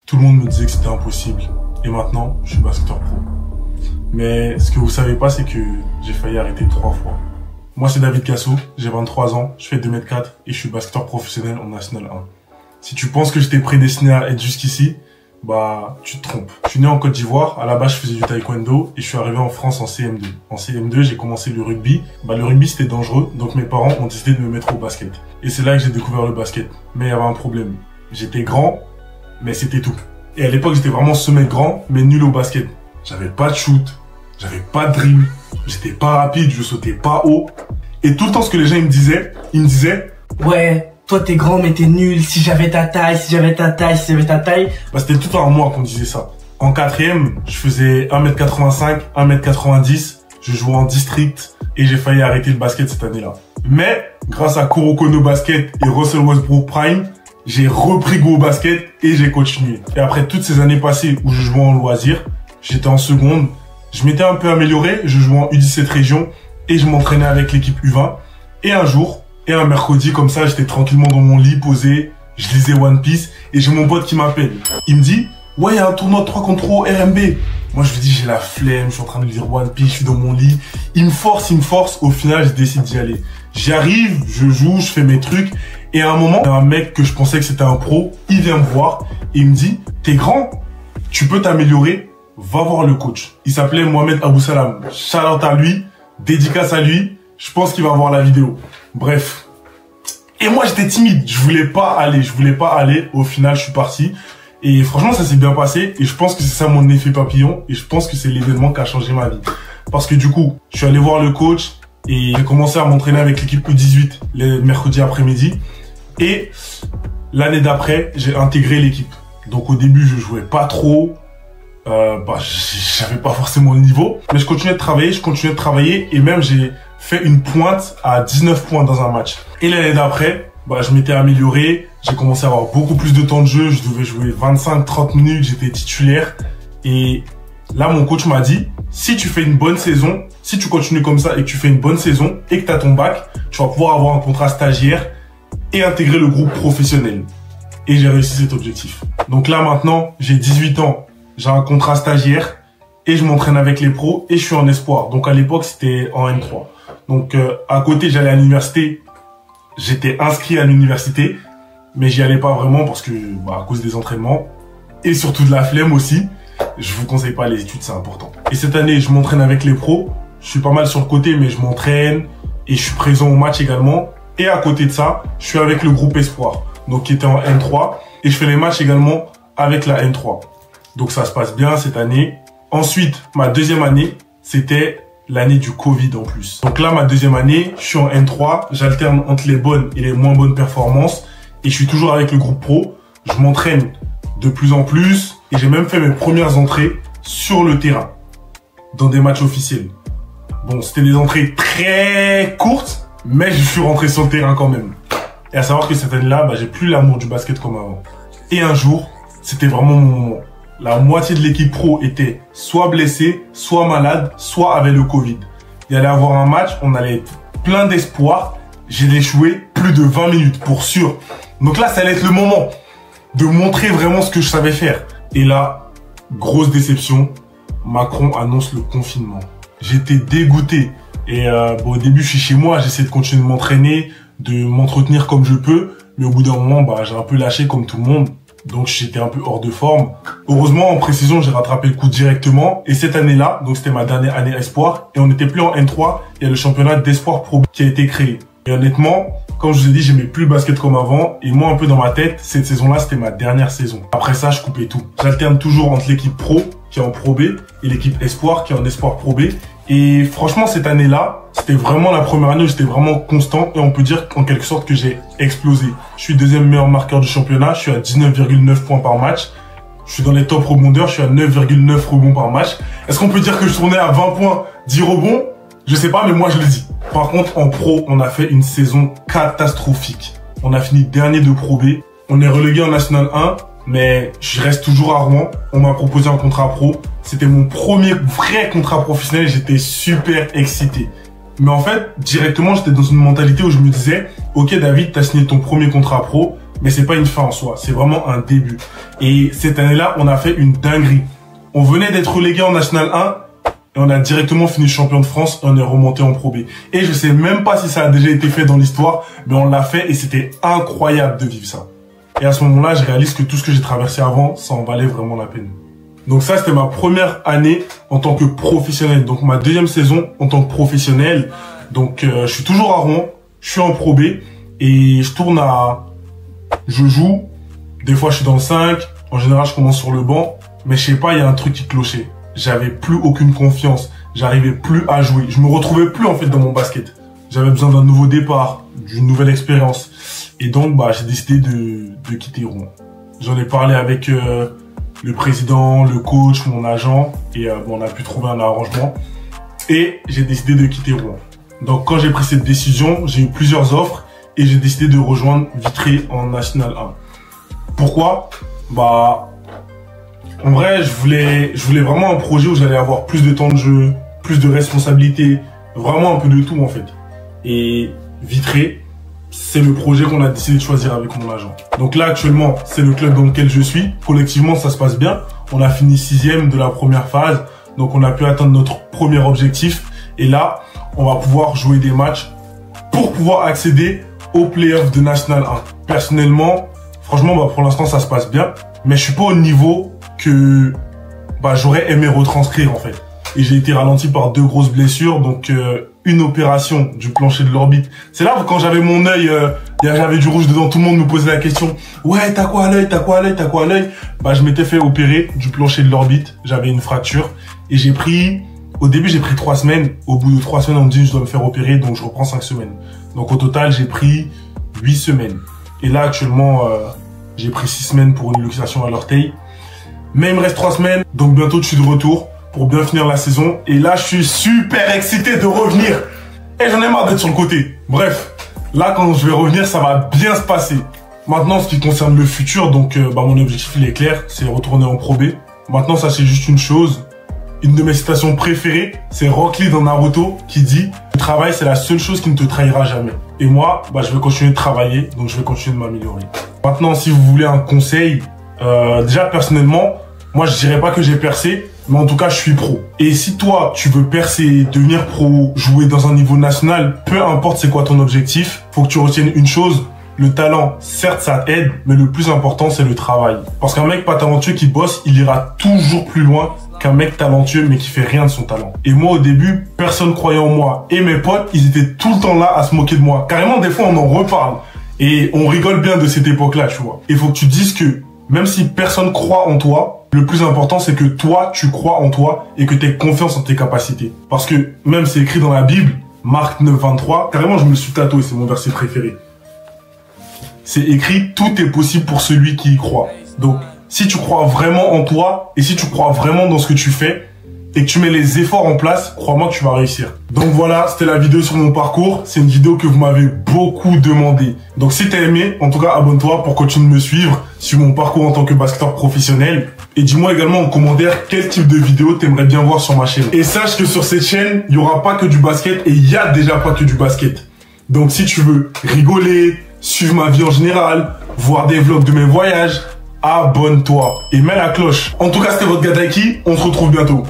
Tout le monde me disait que c'était impossible. Et maintenant, je suis basketteur pro. Mais ce que vous savez pas, c'est que j'ai failli arrêter 3 fois. Moi, c'est David Casso, j'ai 23 ans, je fais 2m4 et je suis basketteur professionnel en National 1. Si tu penses que j'étais prédestiné à être jusqu'ici, bah, tu te trompes. Je suis né en Côte d'Ivoire, à la base je faisais du taekwondo et je suis arrivé en France en CM2. En CM2, j'ai commencé le rugby. Bah, le rugby c'était dangereux, donc mes parents ont décidé de me mettre au basket. Et c'est là que j'ai découvert le basket. Mais il y avait un problème. J'étais grand, mais c'était tout. Et à l'époque, j'étais vraiment ce mec grand, mais nul au basket. J'avais pas de shoot, j'avais pas de dribble, j'étais pas rapide, je sautais pas haut. Et tout le temps, ce que les gens ils me disaient, ouais, toi t'es grand mais t'es nul, si j'avais ta taille, si j'avais ta taille, si j'avais ta taille. Bah, c'était tout le temps à moi qu'on disait ça. En 4e, je faisais 1m85, 1m90, je jouais en district et j'ai failli arrêter le basket cette année-là. Mais, grâce à Kuroko no Basket et Russell Westbrook Prime, j'ai repris goût au basket et j'ai continué. Et après toutes ces années passées où je jouais en loisir, j'étais en seconde, je m'étais un peu amélioré, je jouais en U17 région et je m'entraînais avec l'équipe U20. Et un jour, et un mercredi comme ça, j'étais tranquillement dans mon lit, posé, je lisais One Piece et j'ai mon pote qui m'appelle. Il me dit, ouais, il y a un tournoi de 3 contre 3 au RMB. Moi, je lui dis, j'ai la flemme, je suis en train de lire One Piece, je suis dans mon lit. Il me force. Au final, je décide d'y aller. J'y arrive, je joue, je fais mes trucs. Et à un moment, un mec que je pensais que c'était un pro, il vient me voir et il me dit, t'es grand, tu peux t'améliorer, va voir le coach. Il s'appelait Mohamed Abou Salam. Shout out à lui, dédicace à lui, je pense qu'il va voir la vidéo. Bref. Et moi, j'étais timide, je voulais pas aller. Au final, je suis parti. Et franchement, ça s'est bien passé. Et je pense que c'est ça mon effet papillon. Et je pense que c'est l'événement qui a changé ma vie. Parce que du coup, je suis allé voir le coach et j'ai commencé à m'entraîner avec l'équipe U18 les mercredis après-midi. Et l'année d'après, j'ai intégré l'équipe. Donc au début, je jouais pas trop. J'avais pas forcément le niveau. Mais je continuais de travailler. Et même, j'ai fait une pointe à 19 points dans un match. Et l'année d'après, je m'étais amélioré. J'ai commencé à avoir beaucoup plus de temps de jeu. Je devais jouer 25-30 minutes. J'étais titulaire. Et là, mon coach m'a dit, si tu fais une bonne saison, si tu continues comme ça et que tu fais une bonne saison et que tu as ton bac, tu vas pouvoir avoir un contrat stagiaire et intégrer le groupe professionnel. Et j'ai réussi cet objectif. Donc là, maintenant, j'ai 18 ans. J'ai un contrat stagiaire et je m'entraîne avec les pros et je suis en espoir. Donc à l'époque, c'était en N3. Donc à côté, j'allais à l'université. J'étais inscrit à l'université, mais j'y allais pas vraiment parce que à cause des entraînements et surtout de la flemme aussi. Je vous conseille pas les études, c'est important. Et cette année, je m'entraîne avec les pros. Je suis pas mal sur le côté, mais je m'entraîne et je suis présent au match également. Et à côté de ça, je suis avec le groupe Espoir, donc qui était en N3. Et je fais les matchs également avec la N3. Donc ça se passe bien cette année. Ensuite, ma deuxième année, c'était l'année du Covid en plus. Donc là, ma deuxième année, je suis en N3. J'alterne entre les bonnes et les moins bonnes performances. Et je suis toujours avec le groupe pro. Je m'entraîne de plus en plus. Et j'ai même fait mes premières entrées sur le terrain, dans des matchs officiels. Bon, c'était des entrées très courtes, mais je suis rentré sur le terrain quand même. Et à savoir que cette année-là, j'ai plus l'amour du basket comme avant. Et un jour, c'était vraiment mon moment. La moitié de l'équipe pro était soit blessée, soit malade, soit avait le Covid. Il y allait avoir un match, on allait être plein d'espoir. J'ai échoué plus de 20 minutes, pour sûr. Donc là, ça allait être le moment de montrer vraiment ce que je savais faire. Et là, grosse déception, Macron annonce le confinement. J'étais dégoûté. Et au début, je suis chez moi, j'essaie de continuer de m'entraîner, de m'entretenir comme je peux. Mais au bout d'un moment, j'ai un peu lâché comme tout le monde. Donc j'étais un peu hors de forme. Heureusement, en pré-saison, j'ai rattrapé le coup directement. Et cette année-là, donc c'était ma dernière année espoir, et on n'était plus en N3, il y a le championnat d'espoir pro qui a été créé. Et honnêtement, comme je vous ai dit, j'aimais plus le basket comme avant. Et moi, un peu dans ma tête, cette saison-là, c'était ma dernière saison. Après ça, je coupais tout. J'alterne toujours entre l'équipe pro, qui est en Pro B, et l'équipe espoir, qui est en espoir Pro B. Et franchement, cette année-là, c'était vraiment la première année où j'étais vraiment constant. Et on peut dire en quelque sorte que j'ai explosé. Je suis deuxième meilleur marqueur du championnat. Je suis à 19,9 points par match. Je suis dans les top rebondeurs. Je suis à 9,9 rebonds par match. Est-ce qu'on peut dire que je tournais à 20 points, 10 rebonds? Je sais pas, mais moi je le dis. Par contre, en pro, on a fait une saison catastrophique. On a fini dernier de Pro B. On est relégué en National 1, mais je reste toujours à Rouen. On m'a proposé un contrat pro. C'était mon premier vrai contrat professionnel. J'étais super excité. Mais en fait, directement, j'étais dans une mentalité où je me disais, ok David, t'as signé ton premier contrat pro. mais c'est pas une fin en soi, c'est vraiment un début. Et cette année-là, on a fait une dinguerie. On venait d'être relégué en National 1 et on a directement fini champion de France et on est remonté en Pro B. Et je sais même pas si ça a déjà été fait dans l'histoire, mais on l'a fait et c'était incroyable de vivre ça. Et à ce moment-là, je réalise que tout ce que j'ai traversé avant, ça en valait vraiment la peine. Donc ça, c'était ma première année en tant que professionnel. Donc ma deuxième saison en tant que professionnel. Donc je suis toujours à Rouen, je suis en Pro B et je tourne à... Je joue, des fois je suis dans le 5, en général je commence sur le banc. Mais je sais pas, il y a un truc qui clochait. J'avais plus aucune confiance. J'arrivais plus à jouer. Je me retrouvais plus en fait dans mon basket. J'avais besoin d'un nouveau départ, d'une nouvelle expérience. Et donc, j'ai décidé de quitter Rouen. J'en ai parlé avec le président, le coach, mon agent. Et on a pu trouver un arrangement. Et j'ai décidé de quitter Rouen. Donc, quand j'ai pris cette décision, j'ai eu plusieurs offres. Et j'ai décidé de rejoindre Vitré en National 1. Pourquoi? En vrai, je voulais vraiment un projet où j'allais avoir plus de temps de jeu, plus de responsabilités, vraiment un peu de tout en fait. Et Vitré, c'est le projet qu'on a décidé de choisir avec mon agent. Donc là, actuellement, c'est le club dans lequel je suis. Collectivement, ça se passe bien. On a fini 6e de la première phase. Donc on a pu atteindre notre premier objectif. Et là, on va pouvoir jouer des matchs pour pouvoir accéder aux playoffs de National 1. Personnellement, franchement, pour l'instant, ça se passe bien. Mais je suis pas au niveau que j'aurais aimé retranscrire en fait. Et j'ai été ralenti par 2 grosses blessures, donc une opération du plancher de l'orbite. C'est là quand j'avais mon œil, j'avais du rouge dedans, tout le monde me posait la question. Ouais, t'as quoi à l'œil, t'as quoi à l'œil, t'as quoi à l'œil? Je m'étais fait opérer du plancher de l'orbite, j'avais une fracture et au début j'ai pris 3 semaines. Au bout de 3 semaines on me dit je dois me faire opérer, donc je reprends 5 semaines. Donc au total j'ai pris 8 semaines. Et là actuellement j'ai pris 6 semaines pour une luxation à l'orteil. Mais il me reste 3 semaines, donc bientôt je suis de retour pour bien finir la saison. Et là, je suis super excité de revenir. Et j'en ai marre d'être sur le côté. Bref, là, quand je vais revenir, ça va bien se passer. Maintenant, ce qui concerne le futur, donc mon objectif, il est clair, c'est retourner en Pro B. Maintenant, sachez juste une chose. Une de mes citations préférées, c'est Rock Lee dans Naruto qui dit « Le travail, c'est la seule chose qui ne te trahira jamais. » Et moi, je vais continuer de travailler, donc je vais continuer de m'améliorer. Maintenant, si vous voulez un conseil, déjà personnellement, moi je dirais pas que j'ai percé, mais en tout cas je suis pro. Et si toi tu veux percer, devenir pro, jouer dans un niveau national, peu importe c'est quoi ton objectif, faut que tu retiennes une chose, le talent, certes ça aide, mais le plus important c'est le travail. Parce qu'un mec pas talentueux qui bosse, il ira toujours plus loin qu'un mec talentueux mais qui fait rien de son talent. Et moi au début, personne croyait en moi. Et mes potes, ils étaient tout le temps là à se moquer de moi. Carrément des fois on en reparle. Et on rigole bien de cette époque-là, tu vois. Il faut que tu te dises que même si personne croit en toi, le plus important, c'est que toi, tu crois en toi et que tu aies confiance en tes capacités. Parce que même c'est écrit dans la Bible, Marc 9, 23, carrément je me suis tatoué, c'est mon verset préféré. C'est écrit, tout est possible pour celui qui y croit. Donc, si tu crois vraiment en toi et si tu crois vraiment dans ce que tu fais et que tu mets les efforts en place, crois-moi que tu vas réussir. Donc voilà, c'était la vidéo sur mon parcours. C'est une vidéo que vous m'avez beaucoup demandé. Donc si t'as aimé, en tout cas abonne-toi pour continuer de me suivre sur mon parcours en tant que basketteur professionnel. Et dis-moi également en commentaire quel type de vidéo t'aimerais bien voir sur ma chaîne. Et sache que sur cette chaîne, il n'y aura pas que du basket et il y a déjà pas que du basket. Donc si tu veux rigoler, suivre ma vie en général, voir des vlogs de mes voyages, abonne-toi et mets la cloche. En tout cas, c'était votre gars Daiki. On se retrouve bientôt.